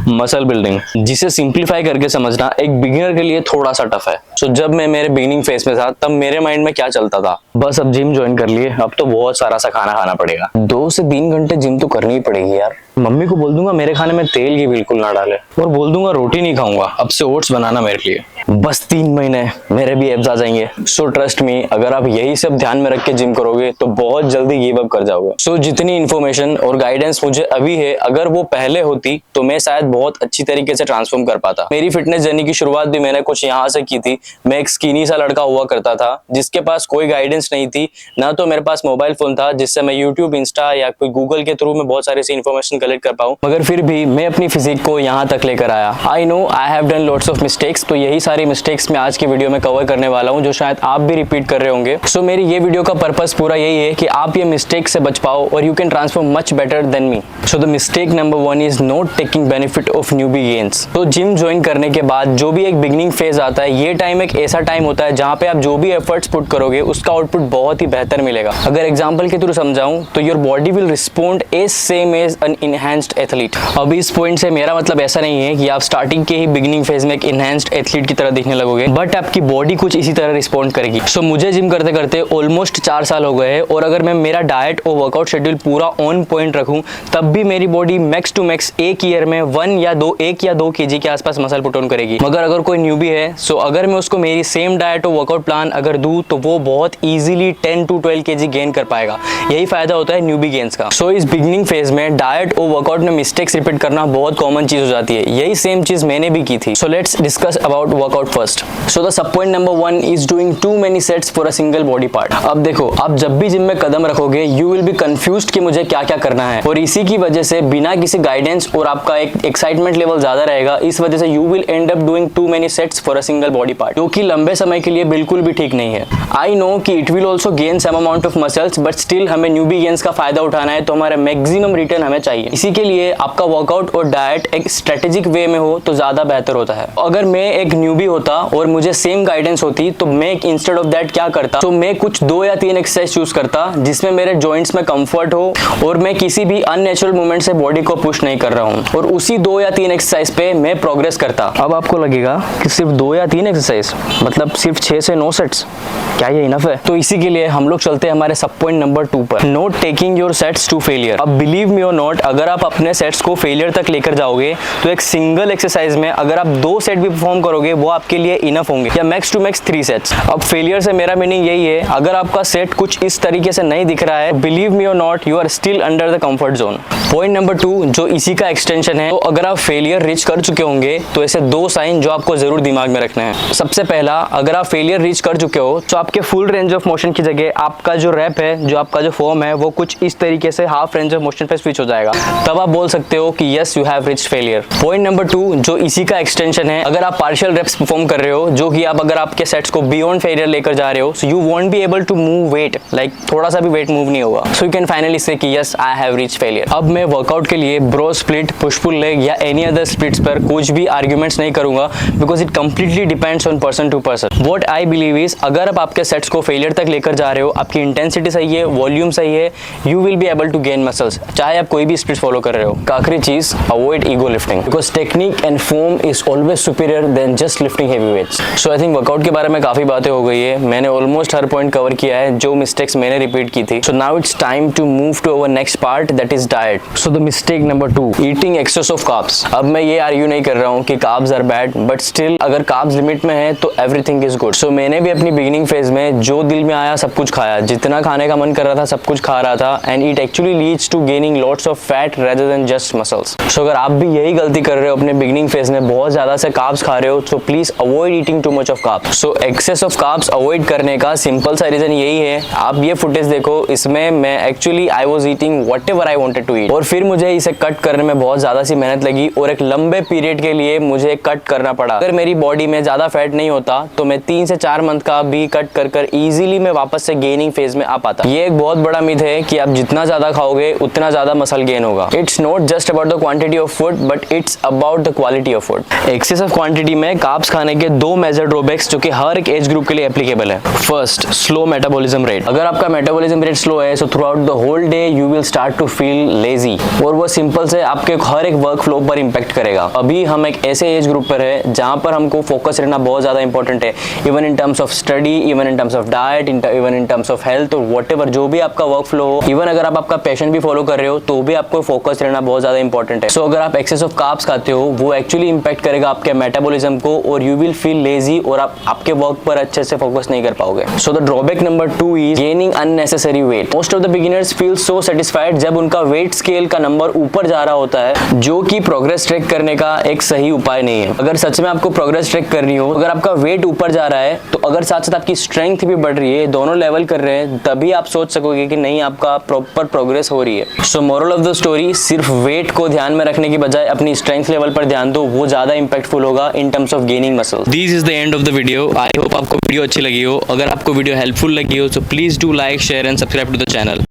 Muscle building, जिसे simplify करके समझना एक बिगिनर के लिए थोड़ा सा टफ है। सो जब मैं मेरे बिगिनिंग फेज में था तब मेरे माइंड में क्या चलता था, बस अब जिम ज्वाइन कर लिए, अब तो बहुत सारा सा खाना खाना पड़ेगा, 2 से 3 घंटे जिम तो करनी ही पड़ेगी यार। मम्मी को बोल दूंगा मेरे खाने में तेल की बिल्कुल ना डाले, और बोल दूंगा रोटी नहीं खाऊंगा, अब से ओट्स बनाना मेरे लिए। बस 3 महीने मेरे भी एब्स आ जाएंगे। सो ट्रस्ट मी, अगर आप यही सब ध्यान में रख के जिम करोगे तो बहुत जल्दी गिव अप कर जाओगे। सो जितनी इन्फॉर्मेशन और गाइडेंस मुझे अभी है, अगर वो पहले होती तो मैं शायद बहुत अच्छी तरीके से ट्रांसफॉर्म कर पाता। मेरी फिटनेस जर्नी की शुरुआत भी मैंने कुछ यहाँ से की थी। मैं एक स्किनी सा लड़का हुआ करता था जिसके पास कोई गाइडेंस नहीं थी, ना तो मेरे पास मोबाइल फोन था जिससे मैं यूट्यूब, इंस्टा या कोई गूगल के थ्रू में बहुत सारी सी इन्फॉर्मेशन कलेक्ट कर पाऊं, मगर फिर भी मैं अपनी फिजिक को यहाँ तक लेकर आया। I know I have done lots of mistakes, तो यही सारी मिस्टेक्स मैं आज की वीडियो में कवर करने वाला हूँ, जो शायद आप भी रिपीट कर रहे होंगे। सो मेरी ये वीडियो का पर्पस पूरा यही है कि आप ये मिस्टेक से बच पाओ और you can transform much better than me. So the mistake number 1 is not taking benefit of newbie gains. तो जिम ज्वाइन करने के बाद जो भी एक बिगिनिंग फेज आता है, ये टाइम एक ऐसा टाइम होता है जहाँ पे आप जो भी एफर्ट्स पुट करोगे उसका आउटपुट बहुत ही बेहतर मिलेगा। अगर एग्जांपल के थ्रू समझाऊं तो your body will respond as same as an enhanced athlete. अब इस पॉइंट से मेरा मतलब ऐसा नहीं है कि आप स्टार्टिंग के ही बिगिनिंग फेज में एक इनहैंस्ड एथलीट की तरह दिखने लगोगे, बट आपकी बॉडी कुछ इसी तरह रिस्पॉन्ड करेगी। सो मुझे जिम करते करते ऑलमोस्ट 4 साल हो गए हैं, और अगर मैं मेरा डाइट और वर्कआउट शेड्यूल पूरा ऑन पॉइंट रखूं तब भी मेरी बॉडी मैक्स टू मैक्स एक ईयर में 1 या 2 kg के आसपास मसल पुट ऑन करेगी। मगर अगर कोई न्यूबी है, सो अगर मैं उसको मेरी सेम डाइट और वर्कआउट प्लान अगर दूं तो वो बहुत इजीली 10 to 12 kg गेन कर पाएगा। यही फायदा होता है न्यूबी गेन्स का। सो इस बिगिनिंग फेज में डाइट और वर्कआउट में मिस्टेक्स रिपीट करना बहुत कॉमन चीज हो जाती है। यही सेम चीज मैंने भी की थी। So let's discuss about workout first. So the sub point number 1 is doing too many sets for a single body part. अब देखो, आप जब भी जिम में कदम रखोगे यू विल बी कंफ्यूज्ड कि मुझे क्या क्या करना है, और इसी की वजह से बिना किसी गाइडेंस और आपका एक एक्साइटमेंट लेवल ज्यादा रहेगा, इस वजह से you will end up doing too many sets for a single body part, जो कि लंबे समय के लिए बिल्कुल भी ठीक नहीं है। आई नो कि it will also gain some amount of muscles, but still हमें न्यूबी गेन्स का फायदा उठाना है, तो हमारा मैक्सिमम रिटर्न हमें चाहिए। इसी के लिए आपका वर्कआउट और डाइट एक स्ट्रेटेजिक वे में हो तो ज्यादा बेहतर होता है। अगर मैं एक न्यूबी होता और मुझे सेम गाइडेंस होती तो मैं इंस्टेड ऑफ दैट क्या करता, तो मैं कुछ 2 या 3 एक्सरसाइज चूज करता जिसमें मेरे जॉइंट्स में कंफर्ट हो और मैं किसी भी अननेचुरल मूवमेंट से बॉडी को पुश नहीं कर रहा हूँ, और उसी 2 या 3 एक्सरसाइज पे मैं प्रोग्रेस करता। अब आपको लगेगा कि सिर्फ 2 या 3 एक्सरसाइज मतलब सिर्फ 6 से 9 सेट्स, क्या ये इनफ है? तो इसी के लिए हम लोग चलते हैं हमारे सब पॉइंट नंबर 2 पर, not taking your sets to failure. अब बिलीव मी और नॉट, अगर आप अपने सेट्स को फेलियर तक लेकर जाओगे तो एक सिंगल एक्सरसाइज में अगर आप 2 सेट भी परफॉर्म करोगे वो आपके लिए इनफ होंगे, या मैक्स टू मैक्स 3 सेट्स। अब फेलियर से मेरा मीनिंग यही है, अगर आपका सेट कुछ इस तरीके से नहीं दिख रहा है, बिलीव मी और not, you are still under the comfort zone. Point number 2 जो इसी का एक्सटेंशन है, तो अगर आप फेलियर रीच कर चुके होंगे तो ऐसे 2 साइन जो आपको जरूर दिमाग में रखना है। सबसे पहला, अगर आप फेलियर रीच कर चुके हो तो आपके फुल रेंज ऑफ मोशन की जगह आपका जो रैप है, जो आपका जो फॉर्म है, वो कुछ इस तरीके से हाफ रेंज ऑफ मोशन पे स्विच हो जाएगा, तब आप बोल सकते हो कि yes you have reached failure. Point number 2 जो इसी का एक्सटेंशन है, अगर आप पार्शियल रेप्स परफॉर्म कर रहे हो, जो कि आप अगर आपके सेट्स को बियॉन्ड फेलियर लेकर जा रहे हो, so you won't be able to move weight, like थोड़ा सा भी वेट मूव नहीं होगा, so you can finally say कि yes I have reached failure. अब मैं वर्कआउट के लिए bro split, push pull leg या एनी अदर स्प्लिट्स पर कुछ भी आर्ग्यूमेंट्स नहीं करूंगा, because it completely depends on person to person. What I believe is, अगर आप आपके सेट्स को फेलियर तक लेकर जा रहे हो, आपकी इंटेंसिटी सही है, वॉल्यूम सही है, you will be able to gain muscles, चाहे आप कोई भी स्प्लिट्स फॉलो कर रहे हो। आखिरी चीज, avoid ego lifting, because technique and form is always superior than just lifting heavy weights. So I think workout के बारे में काफी बातें हो गई है, मैंने ऑलमोस्ट हर पॉइंट कवर किया है जो मिस्टेक्स मैंने रिपीट की थी। So now it's time to move to our next part, that is diet. So the mistake number 2, eating excess of carbs. अब मैं ये आर्ग्यू नहीं कर रहा हूँ कि carbs are bad, but still अगर कार्ब्स लिमिट में है तो एवरीथिंग इज गुड। सो मैंने भी अपनी बिगिनिंग फेज में जो दिल में आया सब कुछ खाया, जितना खाने का मन कर रहा था सब कुछ खा रहा था, and it actually leads to gaining lots of fat rather than just muscles. So अगर आप भी यही गलती कर रहे हो अपने बिगिनिंग फेज में, बहुत ज्यादा से कार्ब्स खा रहे हो, so please avoid eating too much of carbs. So excess of carbs avoid करने का सिंपल सा रीजन यही है, आप ये फुटेज देखो, इसमें मैं actually I was eating whatever I wanted to eat, और फिर मुझे इसे कट करने में बहुत ज्यादा सी मेहनत लगी और एक लंबे पीरियड के लिए मुझे कट करना पड़ा। अगर मेरी बॉडी में ज्यादा फैट नहीं होता तो मैं 3 से 4 मंथ का भी कट कर इजीली मैं वापस से गेनिंग फेज में आ पाता। ये एक बहुत बड़ा मिथ है कि आप जितना ज्यादा खाओगे उतना ज्यादा मसल गेन होगा। It's not just about the quantity of food, but it's about the quality of food. Excessive quantity में कार्ब्स खाने के 2 मेजर ड्रॉबैक्स जो कि हर एक एज ग्रुप के लिए एप्लीकेबल है। First, slow metabolism rate. अगर आपका मेटाबॉलिज्म रेट स्लो है, so throughout the whole day you will start to feel lazy, और वो सिंपल से आपके हर एक वर्क फ्लो फ्लो पर इम्पैक्ट करेगा। अभी हम एक ऐसे एज ग्रुप पर है जहाँ पर हमको फोकस रहना बहुत ज़्यादा इंपॉर्टेंट है, even in terms of study, even in terms of diet, even in terms of health, और व्हाटएवर जो भी आपका वर्क फ्लो हो, इवन अगर आप आपका पैशन भी फॉलो कर रहे हो तो भी आपको फोकस रहना बहुत ज़्यादा इंपॉर्टेंट है। सो अगर आप एक्सेस ऑफ कार्ब्स खाते हो वो एक्चुअली इंपैक्ट करेगा आपके मेटाबॉलिज्म को, और यू विल फील लेजी, और आप आपके वर्क पर अच्छे से फोकस नहीं कर पाओगे। So the drawback number 2 is gaining unnecessary weight. Most of the beginners feel so satisfied जब उनका वेट स्केल का नंबर ऊपर जा रहा होता है, जो कि प्रोग्रेस ट्रैक करने का एक सही उपाय नहीं है। अगर सच में आपको प्रोग्रेस ट्रैक करनी हो, अगर आपका वेट ऊपर जा रहा है तो अगर साथ साथ आपकी स्ट्रेंथ भी बढ़ रही है, दोनों लेवल कर रहे हैं, तभी आप सोच सकोगे कि नहीं आपका प्रॉपर प्रोग्रेस हो रही है। सो मोरल ऑफ द स्टोरी, सिर्फ वेट को ध्यान में रखने की बजाय अपनी स्ट्रेंथ लेवल पर ध्यान दो, वो ज्यादा इंपैक्टफुल होगा in terms of gaining muscle. This is the end of the video. I hope आपको वीडियो अच्छी लगी हो। अगर आपको वीडियो हेल्पफुल लगी हो तो please do like, share and subscribe to the channel.